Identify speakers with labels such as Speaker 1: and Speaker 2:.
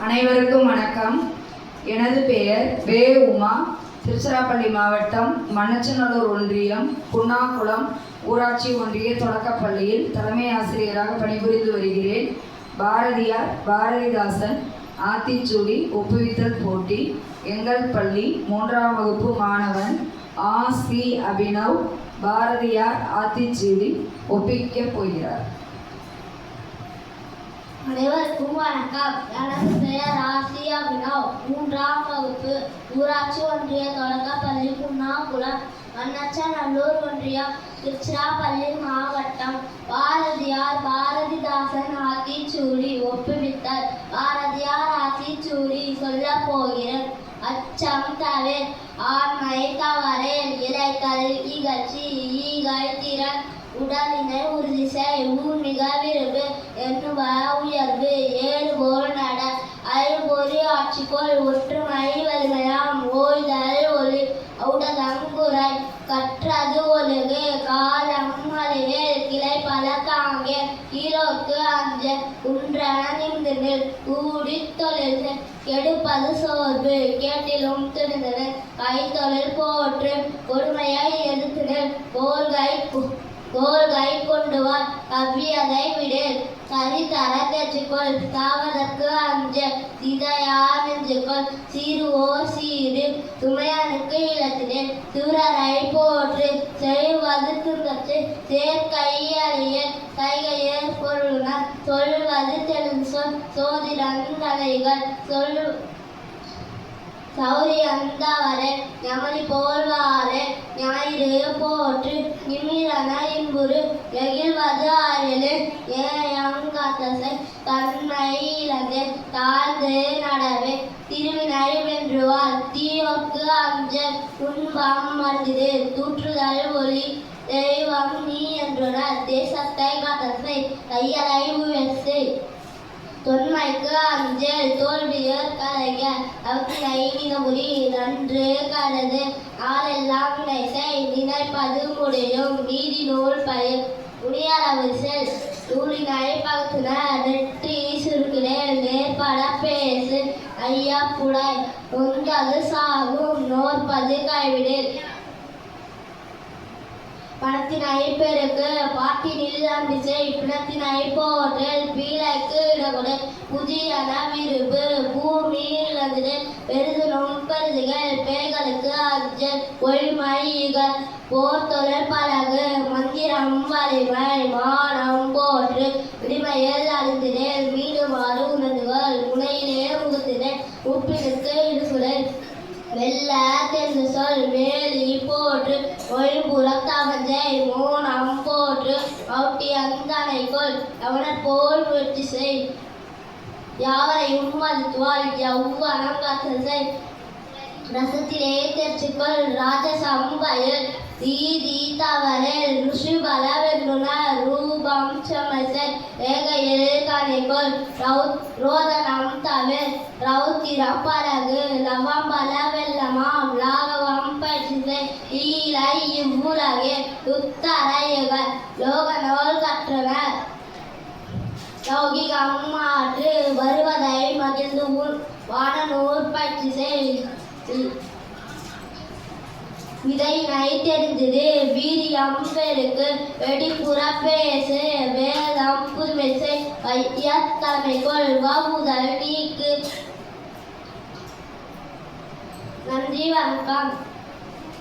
Speaker 1: அனைவருக்கும் வணக்கம். எனது பெயர் வே உமா. திருச்சிராப்பள்ளி மாவட்டம் மண்ணச்சநல்லூர் ஒன்றியம் புன்னாக்குளம் ஊராட்சி ஒன்றிய தொடக்கப்பள்ளியில் தலைமை ஆசிரியராக பணிபுரிந்து வருகிறேன். பாரதியார் பாரதிதாசன் ஆத்திச்சூடி ஒப்புவித்தல் போட்டி. எங்கள் பள்ளி 3ஆம் வகுப்பு மாணவன் சி அபினவ் பாரதியார் ஆத்திச்சூடி ஒப்பிக்கப் போகிறார்.
Speaker 2: அனைவருக்கும் வணக்கம். எனது பெயர் சி அபினவ். 3ஆம் வகுப்பு ஊராட்சி ஒன்றிய தொடக்கப்பள்ளி புன்னாக்குளம் மண்ணச்சநல்லூர் ஒன்றியம் திருச்சிராப்பள்ளி மாவட்டம். பாரதியார் பாரதிதாசன் ஆத்திச்சூடி ஒப்புவித்தல். பாரதியார் ஆத்திச்சூடி சொல்ல போகிறேன். அச்சம் தவிர் ஆண்மை தவறேல் இலைக்கல் இகழ்ச்சி ஈகை திறன் உடலினை உறுதி செய் ஊர்மிக விரும்பு என்னுவ உயர்வு ஏறுபோல் நட ஐபொறி ஆட்சிக்கொள் ஒற்றுமை வலிமையாம் ஓய்தல் ஒளி உடலம் குறை கற்றது ஒழுகு காலம் அறிவேல் கிளை பல தாங்கே கீழோக்கு அஞ்ச குன்றன நிமிர்ந்து கூடி தொழில் கெடுப்பது சோர்வு கேட்டிலும் திணிந்தனர் கைத்தொழில் போற்று கொடுமையை எதிர்த்தினர் கோல்கை கொண்டு வா கவ்வியதை விடு சரி தர தெச்சுக்கொள் தாவதற்கு அஞ்ச சிதையா நெஞ்சுக்கொள் சீருவோர் சீரு துமையனுக்கு இழத்தினே துரரை போற்று செய்வது துன்பத்து சேர்க்கை அறிய கைகையர் பொருளுனர் சொல்வது தெளிந்து சொல் சோதிடன் தலைகள் சொல்லு சௌரி அந்தவரே ஞமலி போல்வாரே ஞாயிறு போற்று நிமிரன இன்புறு எகிழ்வது ஆறிலு ஏயங்காத்தசை தன்மை இழந்து தாழ்ந்து நடவே திருவினை வென்றுவார் தீயோக்கு அஞ்ச துன்பம் மறந்தது தூற்றுதல் ஒளி தெய்வம் நீ என்றுனர் தேசத்தை காத்தசை கையலை உயர்த்து தொன்மைக்கு அஞ்சல் தோல்வியர் கலைக அவற்றினை மிகமுறி நன்று கருது நாளெல்லாம் நினைசை நினைப்பது முடியும் நீதி நூல் பயிர் முடியளவு செல் நூலினை பகுத்துன நெற்றி சுருக்கினேன் நேர்பட பேசு ஐயப்புடை நொந்தது சாகும் நோற்பது கைவிடில் பணத்தினை பெருக்கு பாட்டினில் அம்பிசை பிணத்தினை போற்றல் பீழைக்கு இடகொடு புதியன விரும்பு பூமி இழந்தது பெருதுனும் பெருதுகள் பேய்களுக்கு அஞ்சல் ஒளிமைகள் போர் தொழில் பழகு மந்திரம் வலிமை மானம் போற்று விடிமையில் அறிந்தினேன் மீடுமாறு உணர்ந்துகள் முனையிலே முகத்தினேன் உப்பினுக்கு இடுசுடல் வெல்ல தெரிந்து சொல் வேலி போற்று ஒளிபுறம் தவஞ்சை மோனம் போற்று அவுட்டி அந்தனைக்குள் அவனர் போல் முயற்சி செய் யாவரையும் மதித்துவாள் எவ்வனம் காத்தல் ரசத்திலே தெரிச்சுக்கொள் ராஜசம் வயல் தீதி தவறில் ருஷிபல வென்றுனர் ரூபம் சமசை ஏகையில் கனைக்கொள் ரோதனம் தவிர் ரௌத்திரம் பழகு லவம்பல வெள்ளமாம் லாகவம் பற்றிசை ஈலை இவ்வுலகே உத்தரையுகள் லோகனோல் கற்றனர் லௌகிகம் மாற்று வருவதை மகிழ்ந்து வானநூர் பற்றிசை இதைனை தெரிந்தது வீரியம் பெருக்கு வெடிப்புற பேசு வேதம் புதுமெசை வையத்தமைக்குள் வவுதல் நீக்கு. நன்றி, வணக்கம்.